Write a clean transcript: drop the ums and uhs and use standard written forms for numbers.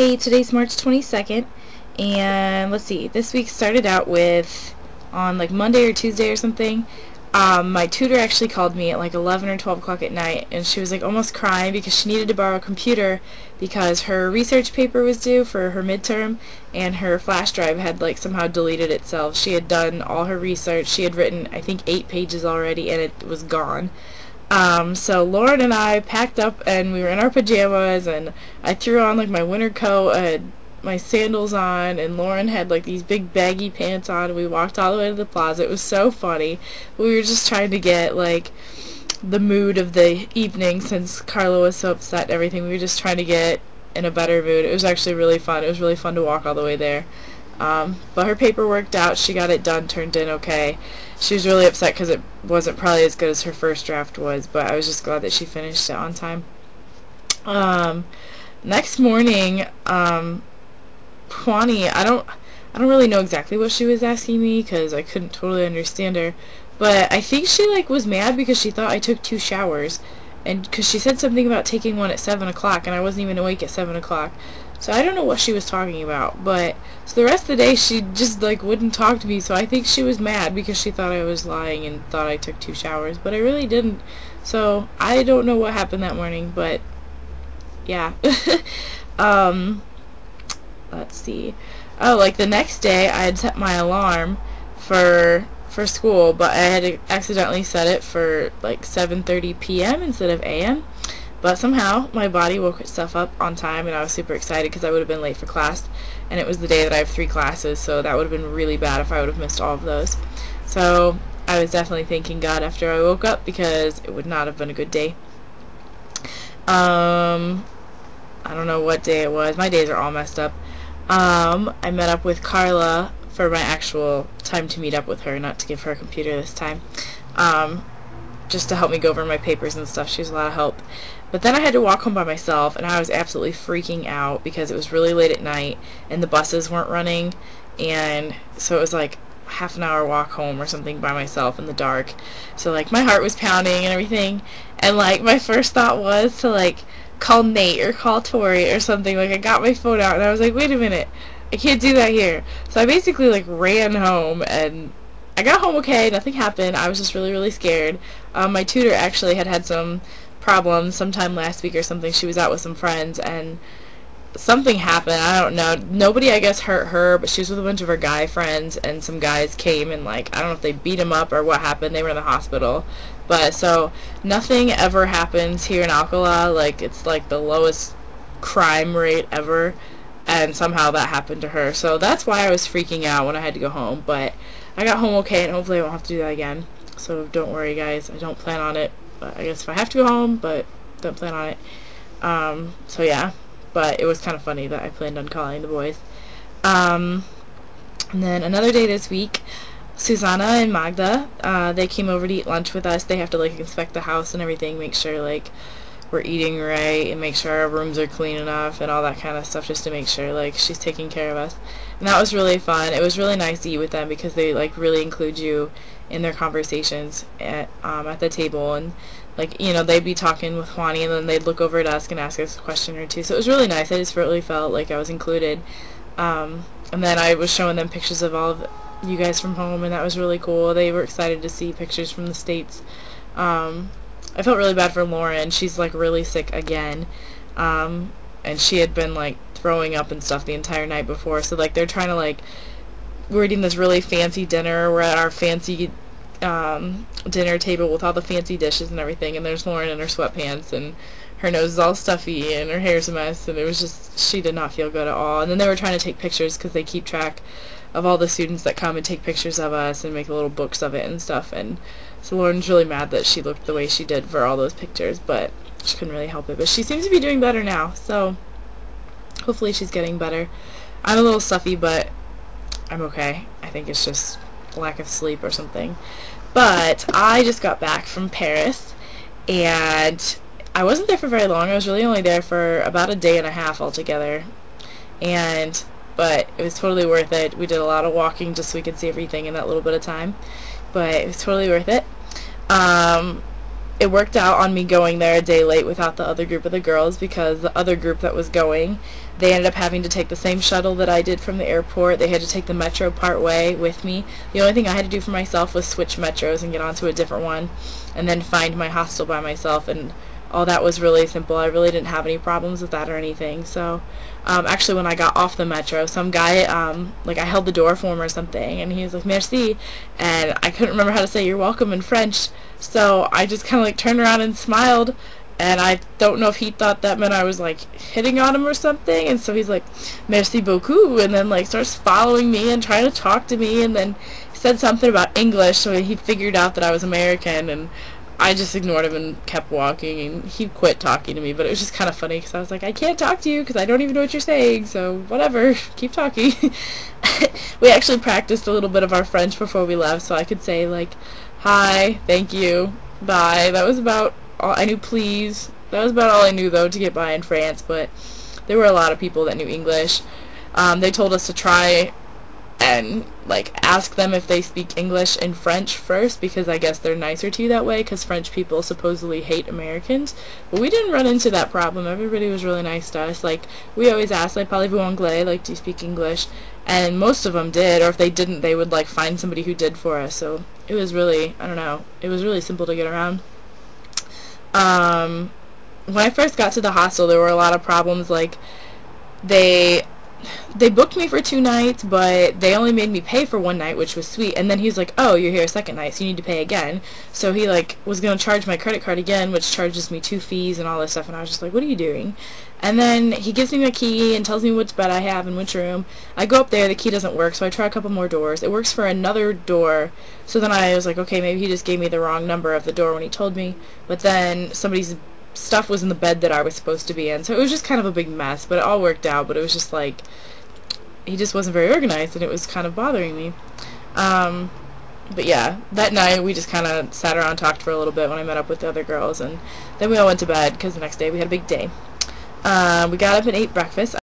Hey, today's March 22nd, and let's see, this week started out with, on like Monday or Tuesday or something, my tutor actually called me at like 11 or 12 o'clock at night, and she was like almost crying because she needed to borrow a computer because her research paper was due for her midterm, and her flash drive had like somehow deleted itself. She had done all her research, she had written I think 8 pages already, and it was gone. So Lauren and I packed up and we were in our pajamas, and I threw on like my winter coat, I had my sandals on, and Lauren had like these big baggy pants on, and we walked all the way to the plaza. It was so funny. We were just trying to get like the mood of the evening since Carla was so upset and everything. We were just trying to get in a better mood. It was actually really fun. It was really fun to walk all the way there. But her paper worked out. She got it done, turned in okay. She was really upset because it wasn't probably as good as her first draft was, but I was just glad that she finished it on time. Next morning, Kwani, I don't really know exactly what she was asking me because I couldn't totally understand her, but I think she like was mad because she thought I took 2 showers, and because she said something about taking one at 7 o'clock, and I wasn't even awake at 7 o'clock. So I don't know what she was talking about, but so the rest of the day she just like wouldn't talk to me, so I think she was mad because she thought I was lying and thought I took 2 showers, but I really didn't. So I don't know what happened that morning, but yeah. Let's see. Oh, like the next day I had set my alarm for school, but I had accidentally set it for like 7:30 p.m. instead of a.m. But somehow my body woke itself up on time, and I was super excited because I would have been late for class, and it was the day that I have 3 classes, so that would have been really bad if I would have missed all of those. So I was definitely thanking God after I woke up because it would not have been a good day. I don't know what day it was. My days are all messed up. I met up with Carla for my actual time to meet up with her, not to give her a computer this time. Just to help me go over my papers and stuff. She was a lot of help. But then I had to walk home by myself, and I was absolutely freaking out because it was really late at night and the buses weren't running, and so it was like half an hour walk home or something by myself in the dark. So like my heart was pounding and everything, and like my first thought was to like call Nate or call Tori or something. Like I got my phone out and I was like, wait a minute, I can't do that here. So I basically like ran home, and I got home okay, nothing happened. I was just really scared. My tutor actually had some problems sometime last week or something. She was out with some friends and something happened. I don't know. Nobody I guess hurt her, but she was with a bunch of her guy friends, and some guys came and like I don't know if they beat him up or what happened. They were in the hospital. But so nothing ever happens here in Alcala. Like it's like the lowest crime rate ever, and somehow that happened to her. So that's why I was freaking out when I had to go home. But I got home okay, and hopefully I won't have to do that again. So don't worry, guys. I don't plan on it. But I guess if I have to go home, but don't plan on it. So yeah. But it was kind of funny that I planned on calling the boys. And then another day this week, Susanna and Magda, they came over to eat lunch with us. They have to like inspect the house and everything, make sure like we're eating right, and make sure our rooms are clean enough and all that kind of stuff, just to make sure like she's taking care of us. And that was really fun. It was really nice to eat with them because they like really include you in their conversations at the table, and like, you know, they'd be talking with Kwani and then they'd look over at us and ask us a question or two. So it was really nice. I just really felt like I was included. And then I was showing them pictures of all of you guys from home, and that was really cool. They were excited to see pictures from the States. I felt really bad for Lauren. She's like really sick again. And she had been like throwing up and stuff the entire night before. So like they're trying to like, we're eating this really fancy dinner. We're at our fancy dinner table with all the fancy dishes and everything, and there's Lauren in her sweatpants, and her nose is all stuffy and her hair's a mess, and it was just, she did not feel good at all. And then they were trying to take pictures because they keep track of all the students that come and take pictures of us and make little books of it and stuff, and so Lauren's really mad that she looked the way she did for all those pictures, but she couldn't really help it. But she seems to be doing better now, so hopefully she's getting better. I'm a little stuffy, but I'm okay. I think it's just lack of sleep or something. But I just got back from Paris, and I wasn't there for very long. I was really only there for about a day and a half altogether, but it was totally worth it. We did a lot of walking just so we could see everything in that little bit of time, but it was totally worth it. it worked out on me going there a day late without the other group of the girls, because the other group that was going, they ended up having to take the same shuttle that I did from the airport. They had to take the metro part way with me. The only thing I had to do for myself was switch metros and get onto a different one, and then find my hostel by myself, and all that was really simple. I really didn't have any problems with that or anything. So actually, when I got off the metro, some guy, like, I held the door for him or something, and he was like, merci, and I couldn't remember how to say you're welcome in French, so I just kind of like turned around and smiled, and I don't know if he thought that meant I was like hitting on him or something, and so he's like, merci beaucoup, and then like starts following me and trying to talk to me, and then he said something about English, so he figured out that I was American, and I just ignored him and kept walking, and he quit talking to me. But it was just kind of funny because I was like, I can't talk to you because I don't even know what you're saying, so whatever, keep talking. We actually practiced a little bit of our French before we left, so I could say like, hi, thank you, bye. That was about all I knew. Please. That was about all I knew, though, to get by in France, but there were a lot of people that knew English. They told us to try and like ask them if they speak English and French first, because I guess they're nicer to you that way, because French people supposedly hate Americans. But we didn't run into that problem. Everybody was really nice to us. Like, we always asked, like, parlez-vous anglais, like, do you speak English? And most of them did, or if they didn't, they would like find somebody who did for us. So it was really, I don't know, it was really simple to get around. When I first got to the hostel, there were a lot of problems. Like, they booked me for 2 nights, but they only made me pay for 1 night, which was sweet. And then he was like, oh, you're here a second night, so you need to pay again. So he like was going to charge my credit card again, which charges me 2 fees and all this stuff, and I was just like, what are you doing? And then he gives me my key and tells me which bed I have in which room. I go up there, the key doesn't work, so I try a couple more doors. It works for another door, so then I was like, okay, maybe he just gave me the wrong number of the door when he told me. But then somebody's stuff was in the bed that I was supposed to be in, so it was just kind of a big mess, but it all worked out. But it was just like, he just wasn't very organized, and it was kind of bothering me. But yeah, that night we just kind of sat around and talked for a little bit when I met up with the other girls, and then we all went to bed because the next day we had a big day. We got up and ate breakfast.